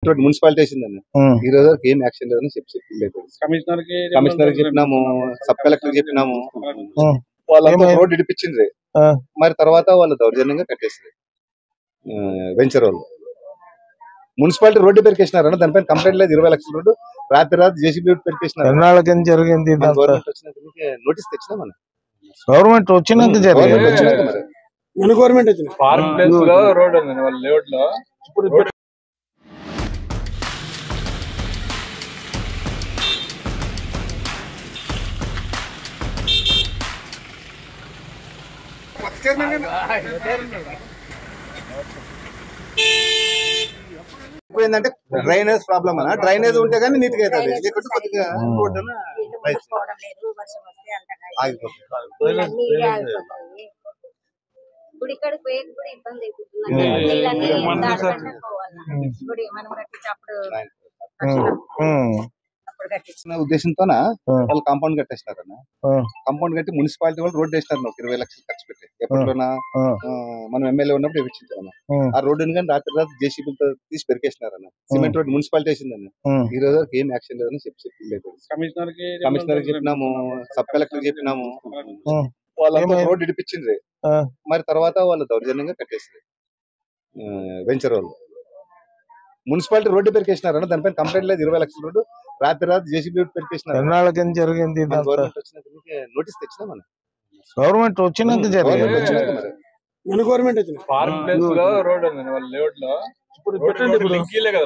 Municipality వేసిందని ఈ రోజు వరకు ఏం యాక్షన్ లేదని చెప్పి కమిషనర్ చెప్పినాము, సబ్ కలెక్టర్ చెప్పినాము. వాళ్ళంతా రోడ్ ఇడిపించింది. మరి తర్వాత వాళ్ళు దౌర్జన్యంగా కట్టేసింది. వెంచర్ వాళ్ళు మున్సిపాలిటీ రోడ్డు పెరికేసినారన్న దానిపైన కంప్లైంట్ లేదు. 20 లక్షల రోడ్డు రాత్రి జేసీబీ పెరికేసినారు. జరిగింది నోటీస్ తెచ్చినా మనం గవర్నమెంట్ వచ్చినాక జరిగింది. మరి మన గవర్నమెంట్ వచ్చింది. ఫార్మ్ ప్లేస్ లో రోడ్ ఉంది వాళ్ళ లేఅవుట్ లో. ఇప్పుడు ఏంటంటే డ్రైనేజ్ ప్రాబ్లం అన్న. డ్రైనేజ్ ఉంటే కానీ నీట్ గా అవుతుంది. లేకుంటే కొద్దిగా గుడికాడికి పోయేది కూడా ఇబ్బంది అయిపోతుంది. గుడి మనం కట్టించినప్పుడు ఉద్దేశంతోన వాళ్ళు కాంపౌండ్ కట్టేసినారన్న. కాంపౌండ్ కట్టి మున్సిపాలిటీ వాళ్ళు రోడ్డు వేసినారు. 20 లక్షలు ఖర్చు పెట్టి ఎప్పట్లోనా మనం ఎమ్మెల్యే ఉన్నప్పుడు ఇప్పించామన్న. ఆ రోడ్డుని కానీ రాత్రి జేసీబీలతో తీసి పెరికేసినారన్న. సిమెంట్ రోడ్ మున్సిపాలిటీ వేసిందన్న. ఈ రోజు వరకు ఏం యాక్షన్ లేదని చెప్పి కమిషనర్ చెప్పినాము, సబ్ కలెక్టర్ చెప్పినాము. వాళ్ళంతా రోడ్ ఇడిపించింది. మరి తర్వాత వాళ్ళు దౌర్జన్యంగా కట్టేసింది. వెంచర్ వాళ్ళు మున్సిపాలిటీ రోడ్డు పెరికేసినారన్న దానిపైన కంప్లైంట్ లేదు. 20 లక్షల రోడ్డు రాత్రి జేసీబీ పెరికేసినారు. జరిగింది. నోటీస్ తెచ్చినా మనం గవర్నమెంట్ వచ్చినాక జరిగింది. మరి మన గవర్నమెంట్ వచ్చింది. ఫార్మ్ ప్లేస్ లో రోడ్ ఉంది వాళ్ళ లేఅవుట్ లో. ఇప్పుడు లింక్ ఇలే కదా,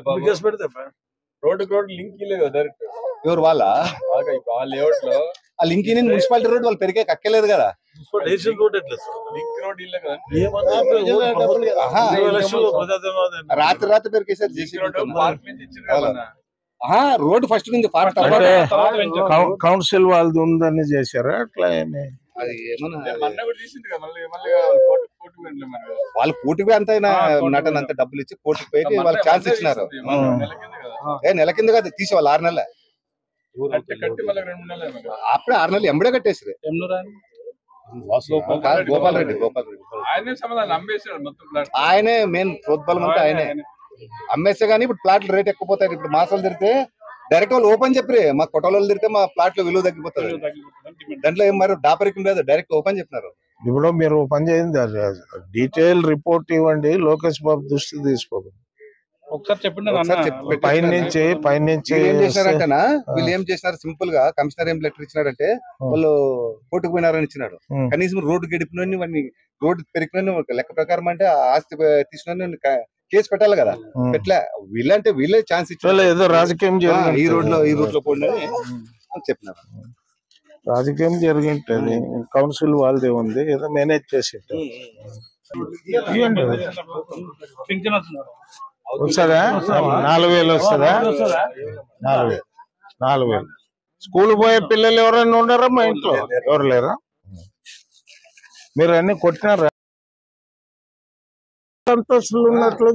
రోడ్ లింక్ ఇలే కదా డైరెక్ట్. ఎవరు వాళ్ళ లేఅవుట్ లో ఆ లింక్ మున్సిపాలిటీ రోడ్ వాళ్ళు పెరిగే కక్కలేదు కదా. లింక్ రోడ్ ఇల్లే కదా. రాత్రి పెరికేసారు జేసీబీ. పార్క్ నుంచి ఇచ్చారు కదా. రోడ్ ఫస్ట్ నుంచి కౌన్సిల్ వాళ్ళది ఉందని చేశారా అట్లా? అది ఏమన్నా వాళ్ళు వాళ్ళు కోర్టుకు అంత నటన అంత డబ్బులు ఇచ్చి కోర్టుకు పోయి వాళ్ళకి ఛాన్స్ ఇచ్చినారు. నెల కింద కాదు తీసి వాళ్ళు 6 నెలలే. అప్పుడే 6 నెలలు ఎంబడే కట్టేసారు. గోపాల్ రెడ్డి ఆయనే మెయిన్ ప్రోద్బలం అంతా ఆయనే. అమ్మేస్తే గానీ ఇప్పుడు ప్లాట్ల రేట్ ఎక్కువ పోతాయి. ఇప్పుడు మాసాలు తిరిగితే డైరెక్ట్ వాళ్ళు ఓపెన్ చెప్పి మా కొట్టలో తిరిగితే మా ప్లాట్లు విలువ తగ్గిపోతుంది. దాంట్లో ఏం మరి డాపరికం లేదు, డైరెక్ట్ ఓపెన్ చెప్పినారు. ఇప్పుడు మీరు పని చేయండి, డీటెయిల్ రిపోర్ట్ ఇవ్వండి, లోకేష్ బాబు దృష్టి తీసుకోదు. పైనుంచి ఏం చేసినారంటనా వీళ్ళు ఏం చేసినారు సింపుల్ గా కమిషనర్ ఏం లెటర్ ఇచ్చినారంటే వాళ్ళు కోర్టుకు పోయినారని ఇచ్చినారు. కనీసం రోడ్డు గడిపిన వాడిని రోడ్డు పెరిగిన లెక్క ప్రకారం అంటే ఆస్తి తీసిన కేసు పెట్టాలి కదా. పెట్లే వీళ్ళంటే వీళ్ళే ఛాన్స్ ఇచ్చారు. ఏదో రాజకీయం ఈ రూట్ లో పోండి చెప్పినారు. రాజకీయం జరిగింటది. కౌన్సిల్ వాళ్ళదే ఉంది, ఏదో మేనేజ్ చేసి వస్తుందా? 4,000 వస్తుందా? 4,000. స్కూల్ పోయే పిల్లలు ఎవరైనా ఉన్నారా మా ఇంట్లో? ఎవరు లేరా? మీరు అన్ని కొట్టినారా? సంతోషాలు ఉన్నట్లు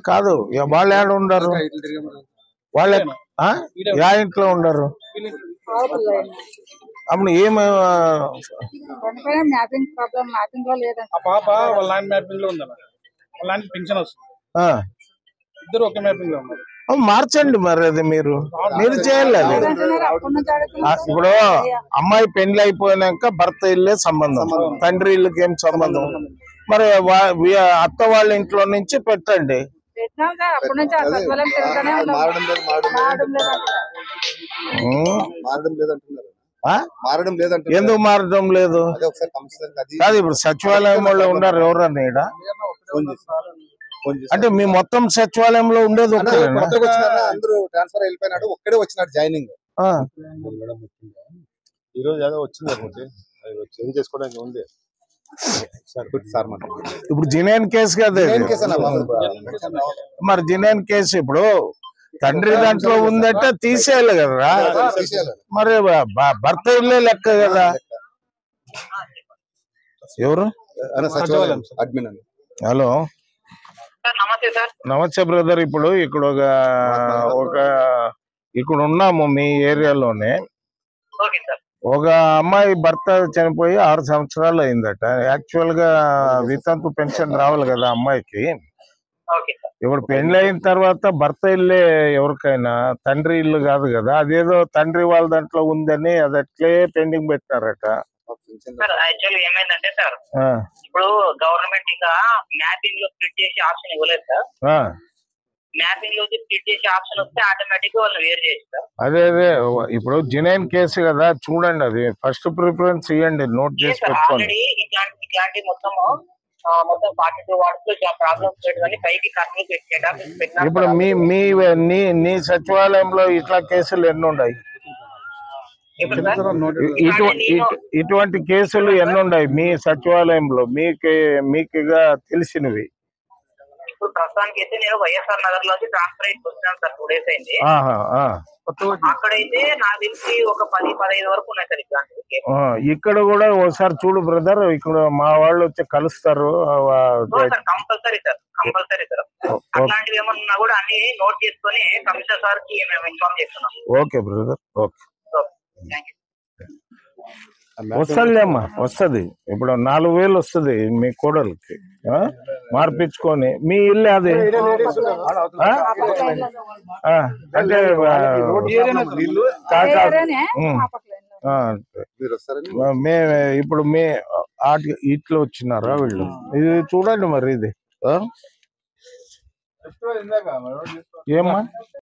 కాదు. వాళ్ళు ఏడ ఉండరు? వాళ్ళ యా ఇంట్లో ఉండరు? అప్పుడు ఏమి పాప వాళ్ళ నాన్న మ్యాపింగ్ లో ఉందా? వాళ్ళ నాన్న పెన్షన్ వస్తుంది. ఇద్దరు ఒకే మ్యాపింగ్ లో ఉన్నారు. మార్చండి మరి. అది మీరు చేయాలి. ఇప్పుడు అమ్మాయి పెళ్లి అయిపోయినాక భర్త ఇల్లే సంబంధం, తండ్రి ఇల్లుకి ఏం సంబంధం? మరి అత్త వాళ్ళ ఇంట్లో నుంచి పెట్టండి. ఎందుకు మారడం లేదు? కాదు, ఇప్పుడు సచివాలయం వాళ్ళు ఉన్నారు ఎవరన్నా ఈడ? అంటే మీ మొత్తం సచివాలయంలో ఉండేది అందరూ ట్రాన్స్ఫర్ వెళ్ళిపోయినాడు, ఒక్కడే వచ్చినాడు జాయినింగ్. ఈ రోజు ఏదో వచ్చింది చేంజ్ చేసుకోవడానికి ఉంది. ఇప్పుడు జినేన్ కేసు కదా. మరి జినేన్ కేసు ఇప్పుడు తండ్రి దాంట్లో ఉందంటే తీసేయాలి కదా. మరి భర్త ఇల్లే లెక్క కదా. ఎవరు? హలో, నమస్తే బ్రదర్. ఇప్పుడు ఇక్కడ ఒక ఇక్కడ ఉన్నాము మీ ఏరియాలోనే. Okay sir. ఒక అమ్మాయి భర్త చనిపోయి 6 సంవత్సరాలు అయిందట. యాక్చువల్ గా వితంతు పెన్షన్ రావాలి కదా అమ్మాయికి. Okay sir. ఇప్పుడు పెళ్లి అయిన తర్వాత భర్త ఇల్లే ఎవరికైనా, తండ్రి ఇల్లు కాదు కదా. అదేదో తండ్రి వాళ్ళ దాంట్లో ఉందని అది అట్లే పెండింగ్ పెట్టారట. సార్ యాక్చువల్లీ ఏమైందంటే సార్, ఇప్పుడు గవర్నమెంట్ ఇంకా మ్యాపింగ్ లో స్ప్లిట్ చేసే ఆప్షన్ ఇవ్వలేదు సార్. మ్యాపింగ్ లో స్ప్లిట్ చేసే ఆప్షన్ వస్తే ఆటోమేటిక్ గా వాళ్ళు వేరు చేస్తారు. అదే ఇప్పుడు జినైన్ కేసు కదా, చూడండి అది ఫస్ట్ ప్రిఫరెన్స్ ఇవ్వండి, నోట్ చేసి పెట్టుకోండి. ఆల్రెడీ ఇట్లాంటి మొత్తం 42 వార్డ్స్ లో ప్రాబ్లమ్స్ పెట్టుకొని పైకి కర్నూలు పెట్టారు. ఇప్పుడు నీ సచివాలయంలో ఇట్లా కేసులు ఎన్ని ఉన్నాయి? ఇటువంటి కేసులు ఎన్ని ఉన్నాయి మీ సచివాలయంలో మీకుగా తెలిసినవి? ఇప్పుడు ప్రస్తుతానికి అయితే నేను వైఎస్ఆర్ నగర్ లోకి ట్రాన్స్ఫర్ అయ్యి వచ్చాను సార్. 2 days అయింది. అక్కడైతే నాకు తెలిసి ఒక 10-15 వరకు ఉన్నాయి సార్ ఇట్లాంటివి. ఇక్కడ కూడా ఒకసారి చూడు బ్రదర్, ఇక్కడ మా వాళ్ళు వచ్చి కలుస్తారు. Compulsory sir, compulsory sir. అట్లాంటివి ఏమన్నా కూడా అన్ని నోట్ చేసుకొని కమిషనర్ సార్ కి మేము ఇన్ఫార్మ్ చేస్తున్నాం. Okay brother, okay. Thank you. వస్తుంది అమ్మా, వస్తుంది. ఇప్పుడు 4000 వస్తుంది మీ కోడలికి మార్పించుకొని. మీ ఇల్లు అది అంటే ఇప్పుడు మీ ఇట్లా వచ్చినారా వీళ్ళు? ఇది చూడండి మరి, ఇది ఏమ్మా